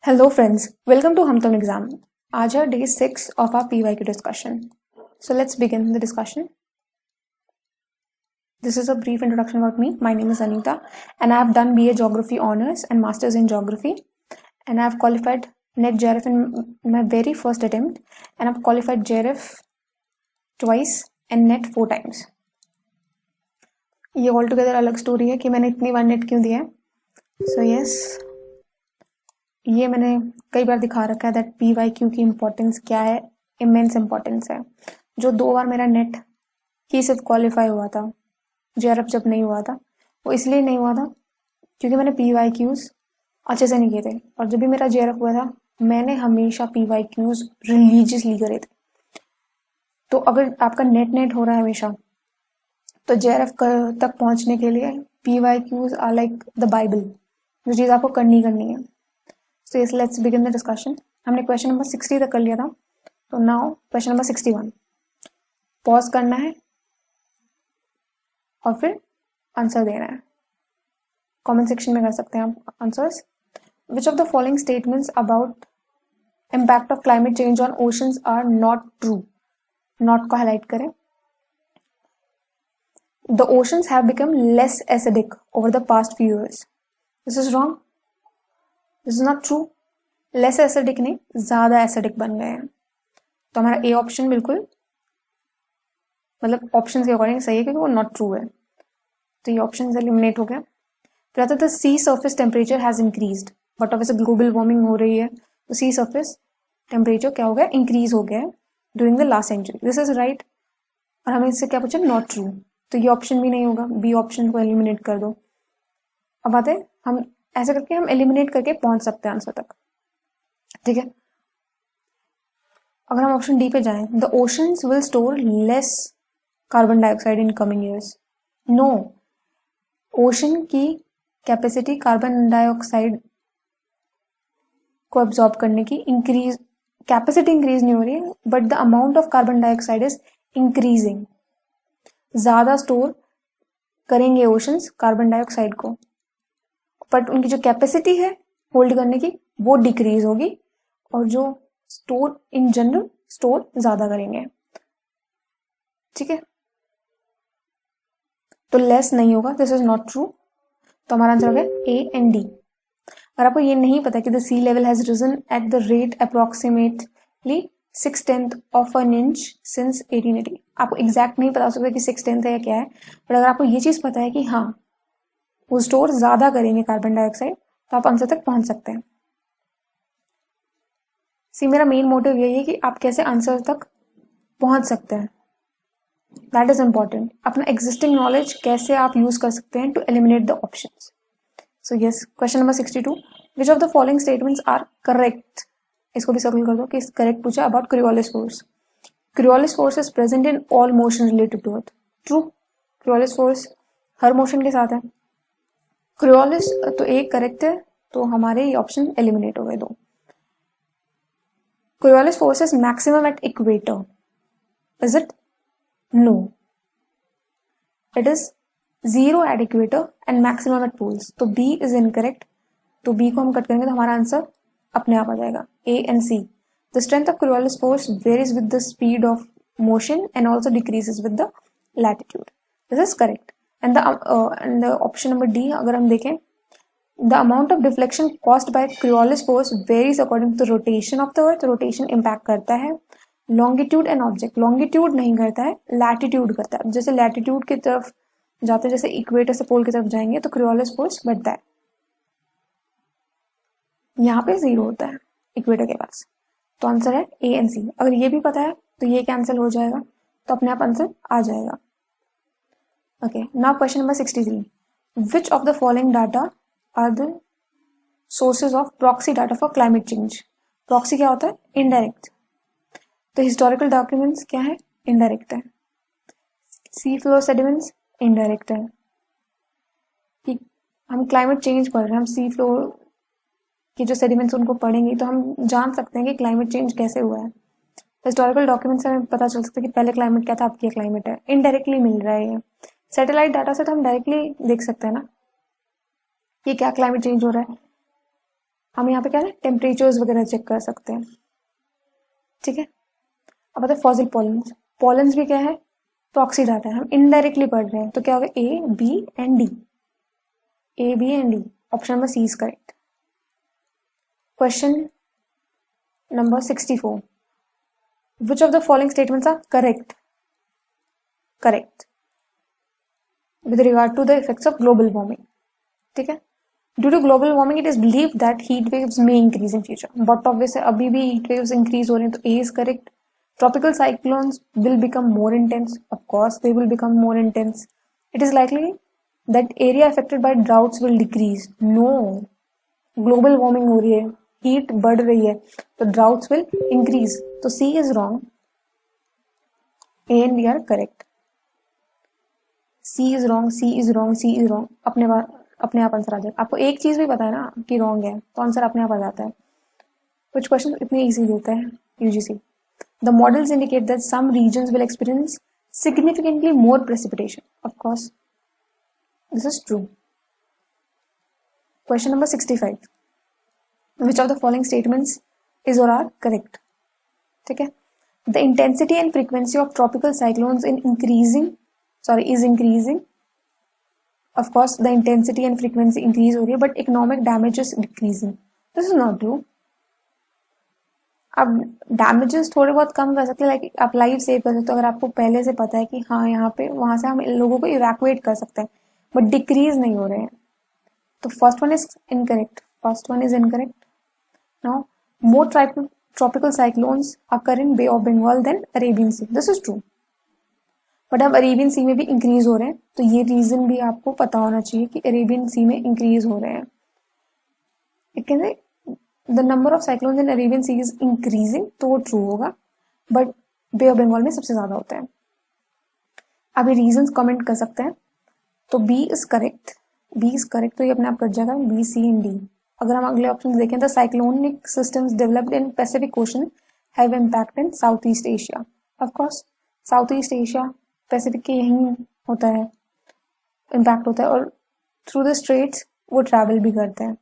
Hello friends, welcome to Hum Tum Exam. आज है day 6 of our PYQ discussion. So let's begin the discussion. This is a brief introduction about me. My name is Anita and I have done BA Geography Honours and Masters in Geography, and I have qualified NET JRF in my very first attempt, and I have qualified JRF twice and NET 4 times. ये all together अलग story है कि मैंने इतनी बार net क्यों दिया है. So yes, ये मैंने कई बार दिखा रखा है दैट PYQ की इम्पोर्टेंस क्या है. इमेंस इम्पोर्टेंस है. जो 2 बार मेरा नेट ही सिर्फ क्वालिफाई हुआ था, JRF जब नहीं हुआ था, वो इसलिए नहीं हुआ था क्योंकि मैंने PYQs अच्छे से नहीं किए थे. और जब भी मेरा JRF हुआ था, मैंने हमेशा PYQs रिलीजियसली करे थे. तो अगर आपका नेट हो रहा है हमेशा, तो JRF तक पहुंचने के लिए PYQs are like the Bible. जो चीज़ आपको करनी है. So yes, let's begin the discussion. हमने क्वेश्चन नंबर 60 तक कर लिया था, तो नाउ क्वेश्चन नंबर 61. पॉज करना है और फिर आंसर देना है. कमेंट सेक्शन में कर सकते हैं आप answers. Which of the following statements about impact of climate change on oceans are not true. Not को हाईलाइट करें. The oceans have become less acidic over the past few years. This is wrong. This is not true. Less acidic नहीं, ज्यादा acidic बन गए हैं. तो हमारा A option बिल्कुल मतलब ऑप्शन के अकॉर्डिंग सही है, क्योंकि वो नॉट ट्रू है. तो ये ऑप्शन एलिमिनेट हो गया. फिर आता the C surface temperature has increased. But obviously global warming हो रही है, तो सी सर्फेस टेम्परेचर क्या हो गया, इंक्रीज हो गया है during the last century. This is right. और हमें इससे क्या पूछा, नॉट ट्रू. तो ये ऑप्शन भी नहीं होगा. बी ऑप्शन को एलिमिनेट कर दो. अब आते हैं हम ऐसे करके हम एलिमिनेट करके पहुंच सकते हैं आंसर तक. ठीक है. अगर हम ऑप्शन डी पे जाएं, the oceans will store less carbon dioxide in coming years. No, ocean की कैपेसिटी कार्बन डाइऑक्साइड को एब्जॉर्ब करने की कैपेसिटी इंक्रीज नहीं हो रही है, but the amount of carbon dioxide is increasing. ज्यादा स्टोर करेंगे ओशंस कार्बन डाइऑक्साइड को, बट उनकी जो कैपेसिटी है होल्ड करने की वो डिक्रीज होगी, और जो स्टोर इन जनरल स्टोर ज्यादा करेंगे. ठीक है. तो लेस नहीं होगा. This is not true. तो हमारा आंसर हो गया ए एंड डी. अगर आपको ये नहीं पता कि the sea level has risen at the rate approximately 6/10 of an inch since 1880. आपको एग्जैक्ट नहीं पता हो सकता कि 6/10 है या क्या है, बट अगर आपको ये चीज पता है कि हाँ वो स्टोर ज्यादा करेंगे कार्बन डाइऑक्साइड, तो आप आंसर तक पहुंच सकते हैं. सी मेरा मेन मोटिव यही है कि आप कैसे आंसर तक पहुंच सकते हैं. That is important. अपना एग्जिस्टिंग नॉलेज कैसे आप यूज कर सकते हैं to eliminate the options. So yes, question number 62. Which of the following statements are correct. इसको भी सर्कल कर दो कि करेक्ट पूछा about Coriolis force. Coriolis force is present in all motion related to earth. True. Coriolis force हर motion के साथ है. क्रियोलिस तो एक करेक्ट है, तो हमारे ये ऑप्शन एलिमिनेट हो गए दो. Coriolis force is maximum at equator. Is it? No. It is 0 at equator and maximum at poles. तो B is incorrect. तो B को हम कट करेंगे तो हमारा आंसर अपने आप आ जाएगा. A and C. The strength of Coriolis force varies with the speed of motion and also decreases with the latitude. This is correct. And the option number D अगर हम देखें, the amount of deflection caused by Coriolis force varies according to the rotation of the earth. Rotation impact करता है longitude and object. longitude नहीं करता है, latitude करता है. जैसे latitude की तरफ जाते हैं, जैसे इक्वेटर से पोल की तरफ जाएंगे, तो Coriolis force बढ़ता है. यहाँ पे 0 होता है इक्वेटर के पास. तो आंसर है ए एंड सी. अगर ये भी पता है तो ये कैंसिल हो जाएगा, तो अपने आप आंसर आ जाएगा. Okay, now question number 63. Which of the following data are the sources of proxy data for climate change. Proxy क्या होता है? Indirect. तो historical documents क्या है? Indirect है. Sea floor sediments indirect है. कि हम climate change पढ़ रहे हैं, हम sea floor की जो sediments उनको पढ़ेंगे, तो हम जान सकते हैं कि climate change कैसे हुआ है. historical documents से हमें पता चल सकता है कि पहले climate क्या था, अब क्या climate है. Indirectly मिल रहा है ये. Satellite data से तो हम directly देख सकते हैं ना कि क्या क्लाइमेट चेंज हो रहा है. हम यहाँ पे क्या है टेम्परेचर्स वगैरह चेक कर सकते हैं, ठीक है। अब बताए फॉसिल पॉलन्स, पॉलन्स भी क्या है प्रॉक्सी डाटा है, हम इनडायरेक्टली पढ़ रहे हैं, तो क्या होगा A B and D, A B and D, option number C is correct. Question number 64, which of the following statements are correct, correct with regard to the effects of global warming, ठीक है। Due to global warming, it is believed that heat waves may increase in future. But obviously, अभी भी heat waves increase हो रहे हैं, तो A is correct. Tropical cyclones will become more intense. Of course, they will become more intense. It is likely that area affected by droughts will decrease. No, global warming हो रही है, heat बढ़ रही है, तो droughts will increase. तो C is wrong. A and B are correct. C is wrong, C is wrong, C is wrong. अपने आप आंसर आ जाएगा। आपको एक चीज भी पता है ना कि रॉन्ग है, तो आंसर अपने आप आ जाता है। कुछ क्वेश्चन इतने इजी देता है UGC. The models indicate that some regions will experience significantly more precipitation. Of course this is true. Question number 65, which of the following statements is और आर करेक्ट, ठीक है। The intensity and frequency of tropical cyclones is increasing. Of course, the intensity and frequency increase हो रही है, but economic damage is decreasing. This is not true. अब damages थोड़े बहुत कम कर सकते हैं, लाइक आप लाइफ सेव कर सकते हो अगर आपको पहले से पता है कि हाँ यहाँ पे वहां से हम लोगों को इवैक्यूएट कर सकते हैं, बट डिक्रीज नहीं हो रहे हैं। तो first one is incorrect, first one is incorrect. Now more tropical cyclones occur in Bay of Bengal than Arabian Sea. This is true. But अब अरेबियन सी में भी इंक्रीज हो रहे हैं, तो ये रीजन भी आपको पता होना चाहिए कि अरेबियन सी में इंक्रीज हो रहे हैं। It can say the number of cyclones in Arabian Sea is increasing, तो वो ट्रू होगा, बट बे ऑफ बंगाल में सबसे ज्यादा होता है। आप ये रीजन कमेंट कर सकते हैं। तो B is correct, B is correct, तो ये अपने आप कट जाएगा बी सी एंड डी। अगर हम अगले ऑप्शन देखें तो cyclonic systems developed in Pacific ocean have impact in south east Asia. Of course south east Asia Pacific के यहीं होता है, इम्पैक्ट होता है, और थ्रू द स्ट्रेट्स वो ट्रैवल भी करते हैं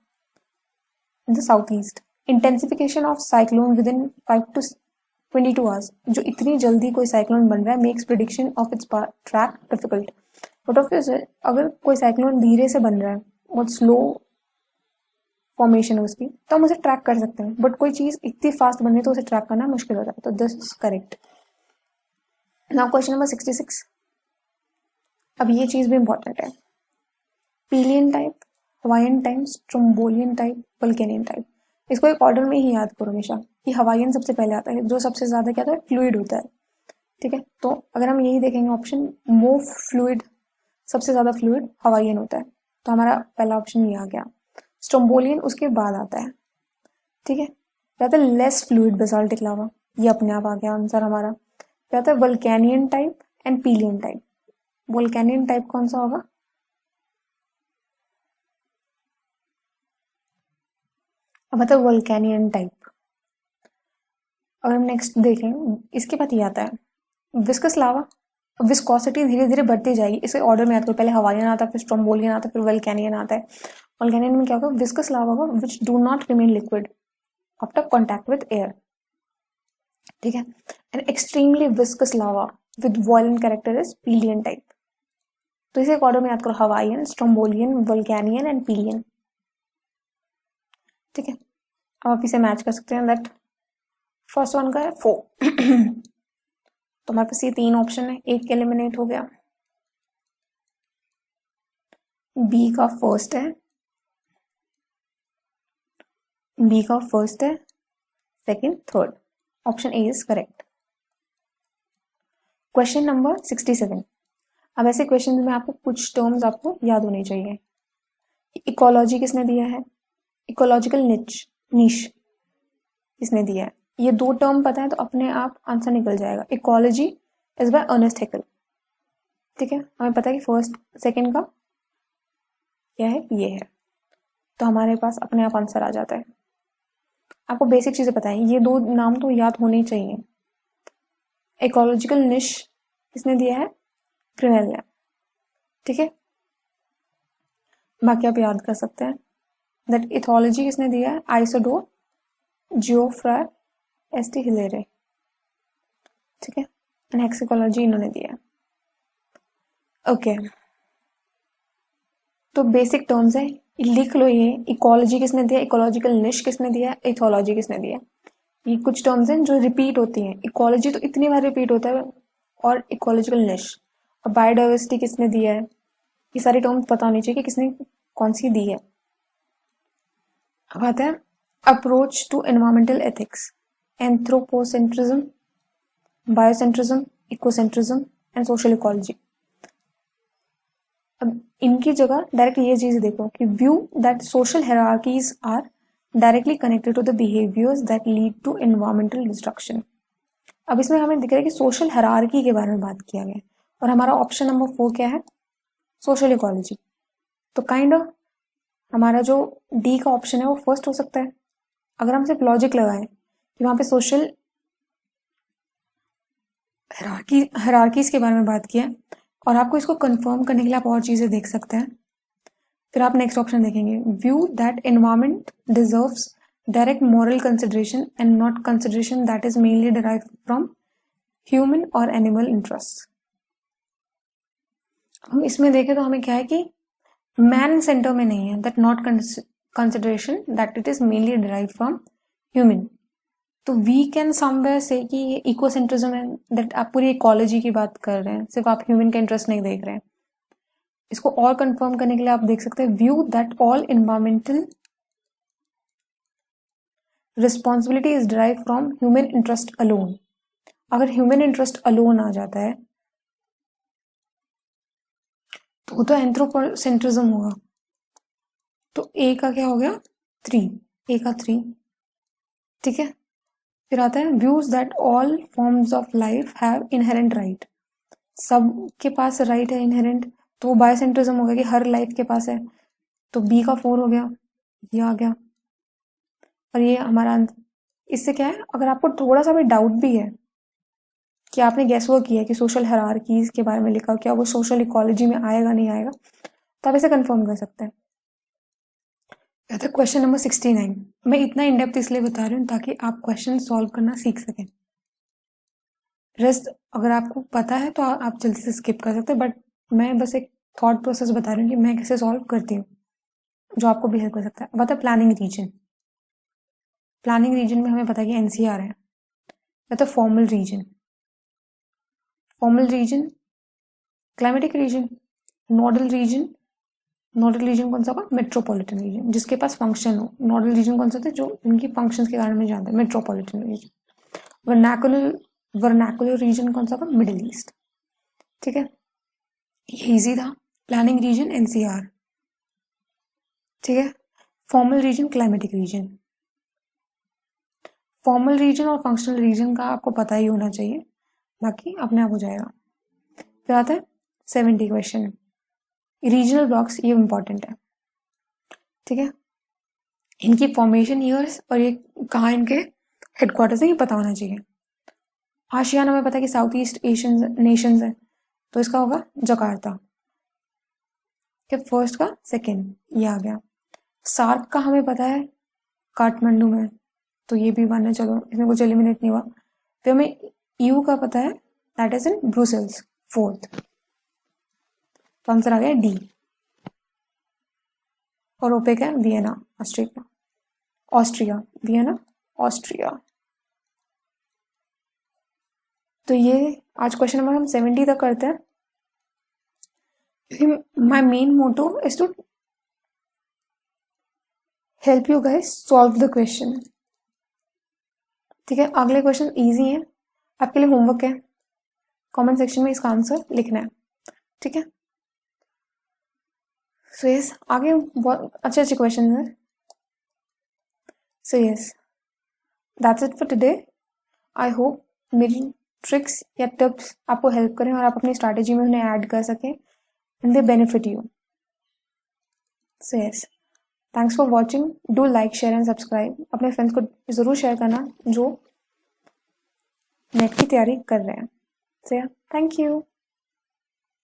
in the south east. Intensification of cyclone with in 5 to 22 hours, जो इतनी जल्दी कोई साइक्लोन बन रहा है, makes prediction of its track difficult. But of course अगर कोई साइक्लोन धीरे से बन रहा है, बहुत स्लो फॉर्मेशन है उसकी, तो हम उसे ट्रैक कर सकते हैं, बट कोई चीज इतनी फास्ट बन रही है तो उसे ट्रैक करना मुश्किल होता है। तो this is correct. Now question number 66, अब ये चीज भी इंपॉर्टेंट है। Pelean type, Hawaiian type, Strombolian type, Vulcanian type. इसको एक ऑर्डर में ही याद करो हमेशा कि हवाईयन सबसे पहले आता है, जो सबसे ज्यादा क्या होता है फ्लूइड होता है, ठीक है। तो अगर हम यही देखेंगे ऑप्शन मोर फ्लूइड, सबसे ज्यादा फ्लूइड हवाईयन होता है, तो हमारा पहला ऑप्शन ये आ गया। स्ट्रोम्बोलियन उसके बाद आता है, ठीक है। कहते हैं लेस फ्लूइड बेसाल्टिक लावा, ये अपने आप आ गया आंसर हमारा। कहता है Vulcanian type and Pelean type. Vulcanian type कौन सा होगा? अब मतलब वल्केनियन टाइप। अगर हम नेक्स्ट देखें, इसके बाद ये आता है विस्कस लावा। विस्कोसिटी धीरे धीरे बढ़ती जाएगी, इसे ऑर्डर में आता है, पहले हवाईयन आता है, फिर स्ट्रोम्बोलियन आता है, फिर वल्केनियन आता है। वल्केनियन में क्या होगा? विस्कस लावा होगा which do not remain liquid after contact with air, ठीक है। And extremely viscous lava with violent character is Pelean type. तो इसे एक ऑर्डर में याद करो, हवाईयन, स्ट्रोम्बोलियन, वल्केनियन एंड पीलियन, ठीक है। अब आप इसे मैच कर सकते हैं, दैट फर्स्ट वन का है 4 तो हमारे पास ये 3 ऑप्शन है, एक एलिमिनेट हो गया। बी का फर्स्ट है, बी का फर्स्ट है, second, third, option A is correct. Question number 67। अब ऐसे क्वेश्चन में आपको कुछ टर्म्स आपको याद होने चाहिए। इकोलॉजी किसने दिया है? इकोलॉजिकल नीश किसने दिया है? ये 2 टर्म पता है तो अपने आप आंसर निकल जाएगा। Ecology is by Ernest Haeckel, ठीक है। हमें पता है कि फर्स्ट सेकंड का क्या है, ये है, तो हमारे पास अपने आप आंसर आ जाता है। आपको बेसिक चीजें पता है, ये 2 नाम तो याद होने ही चाहिए। इकोलॉजिकल निश किसने दिया है? क्रिनेल ने, ठीक है। बाकी आप याद कर सकते हैं। दैट इथोलॉजी किसने दिया है? आइसोडोर जियोफ्राय एसटी हिलेरे, ठीक है, एंड हेक्सिकोलॉजी इन्होंने दिया है। ओके, तो बेसिक टर्म्स है, लिख लो ये। इकोलॉजी किसने दिया? इकोलॉजिकल निश किसने दिया? इथोलॉजी किसने दिया? ये कुछ टर्म्स हैं जो रिपीट होती हैं। इकोलॉजी तो इतनी बार रिपीट होता है, और इकोलॉजिकल निश। और बायोडाइवर्सिटी किसने दिया है? ये सारी टर्म्स पता होनी चाहिए कि किसने कौन सी दी है। अब आता है approach to environmental ethics, anthropocentrism, biocentrism, ecocentrism and social ecology. अब इनकी जगह डायरेक्ट ये चीज देखो कि view that social hierarchies are directly connected to the behaviours that lead to environmental destruction. अब इसमें हमें दिख रहा है कि सोशल हायरार्की के बारे में बात किया गया, और हमारा ऑप्शन नंबर 4 क्या है? Social ecology. तो काइंड ऑफ हमारा जो डी का ऑप्शन है वो फर्स्ट हो सकता है, अगर हम सिर्फ लॉजिक लगाएं कि वहां पे सोशल हायरार्कीज के बारे में बात किया है। और आपको इसको कंफर्म करने के लिए आप और चीजें देख सकते हैं। फिर आप नेक्स्ट ऑप्शन देखेंगे, view that environment deserves direct moral consideration and not consideration that is mainly derived from human और एनिमल इंटरेस्ट। हम इसमें देखें तो हमें क्या है कि मैन सेंटर में नहीं है, that not consideration that it is mainly derived from human. तो वी कैन समवेयर से कि ये इकोसेंट्रिज्म है, दैट आप पूरी इकोलॉजी की बात कर रहे हैं, सिर्फ आप ह्यूमन का इंटरेस्ट नहीं देख रहे हैं। इसको और कंफर्म करने के लिए आप देख सकते हैं, view that all environmental responsibility is derive from human interest alone. अगर ह्यूमन इंटरेस्ट अलोन आ जाता है तो एंथ्रोपोसेंट्रिज्म होगा। तो ए का क्या हो गया? 3, ए का 3, ठीक है। फिर आता है views that all forms of life have inherent right. सबके पास राइट है इनहेरेंट, तो वो बायोसेंट्रिज्म हो गया कि हर लाइफ के पास है। तो बी का 4 हो गया, ये आ गया। और ये हमारा इससे क्या है, अगर आपको थोड़ा सा भी डाउट भी है कि आपने गैस वर्क किया कि सोशल हायरार्कीज के बारे में लिखा, क्या वो सोशल इकोलॉजी में आएगा नहीं आएगा, तो आप इसे कंफर्म कर सकते हैं। Question number 69। मैं इतना इन डेप्थ इसलिए बता रही हूँ ताकि आप क्वेश्चन सॉल्व करना सीख सकें। रेस्ट अगर आपको पता है तो आप जल्दी से स्किप कर सकते हैं, बट मैं बस एक थॉट प्रोसेस बता रही हूँ कि मैं कैसे सॉल्व करती हूँ, जो आपको भी हेल्प कर सकता है। अब आता है प्लानिंग रीजन। प्लानिंग रीजन में हमें पता है कि एनसीआर है, या तो formal region, formal region, climatic region, nodal region. Nodal region कौन सा होगा? मेट्रोपॉलिटन रीजन, जिसके पास फंक्शन हो। नोडल रीजन कौन सा था? जो इनकी फंक्शंस के कारण में जानते हैं, मेट्रोपॉलिटन रीजन। वर्नाकुलर रीजन कौन सा होगा? मिडिल ईस्ट, ठीक है। ये इजी था। प्लानिंग रीजन एनसीआर, ठीक है। Formal region climatic region. Formal region और फंक्शनल रीजन का आपको पता ही होना चाहिए, बाकी अपने आप हो जाएगा। फिर आता है 70 क्वेश्चन, रीजनल ब्लॉक्स, ये इंपॉर्टेंट है, ठीक है। इनकी फॉर्मेशन ईयर्स और ये कहाँ इनके हेडक्वार्टर्स है ये पता होना चाहिए। आशियान हमें पता है कि साउथ ईस्ट एशियन नेशंस है, तो इसका होगा जकार्ता। फर्स्ट का सेकेंड, ये आ गया। सार्क का हमें पता है काठमांडू में, तो ये भी मानना, चलो इसमें कुछ एलिमिनेट नहीं हुआ। फिर हमें ईयू का पता है, that is in Brussels, 4th। तो आंसर आ गया डी। और ओपेक है Vienna, Austria, Austria, Vienna, Austria. तो ये आज क्वेश्चन नंबर हम 70 तक करते हैं, क्योंकि my main motto is to help you guys solve the question, ठीक है। अगले क्वेश्चन इजी है, आपके लिए होमवर्क है, कमेंट सेक्शन में इसका आंसर लिखना है, ठीक है। सो यस, आगे बहुत अच्छे अच्छे क्वेश्चन हैं। So yes, that's it for today. I hope मेरी ट्रिक्स या टिप्स आपको हेल्प करें और आप अपनी स्ट्रैटेजी में उन्हें ऐड कर सकें and they benefit you. So yes, thanks for watching. Do like, share and subscribe. अपने फ्रेंड्स को ज़रूर शेयर करना जो नेट की तैयारी कर रहे हैं। सो या, थैंक यू।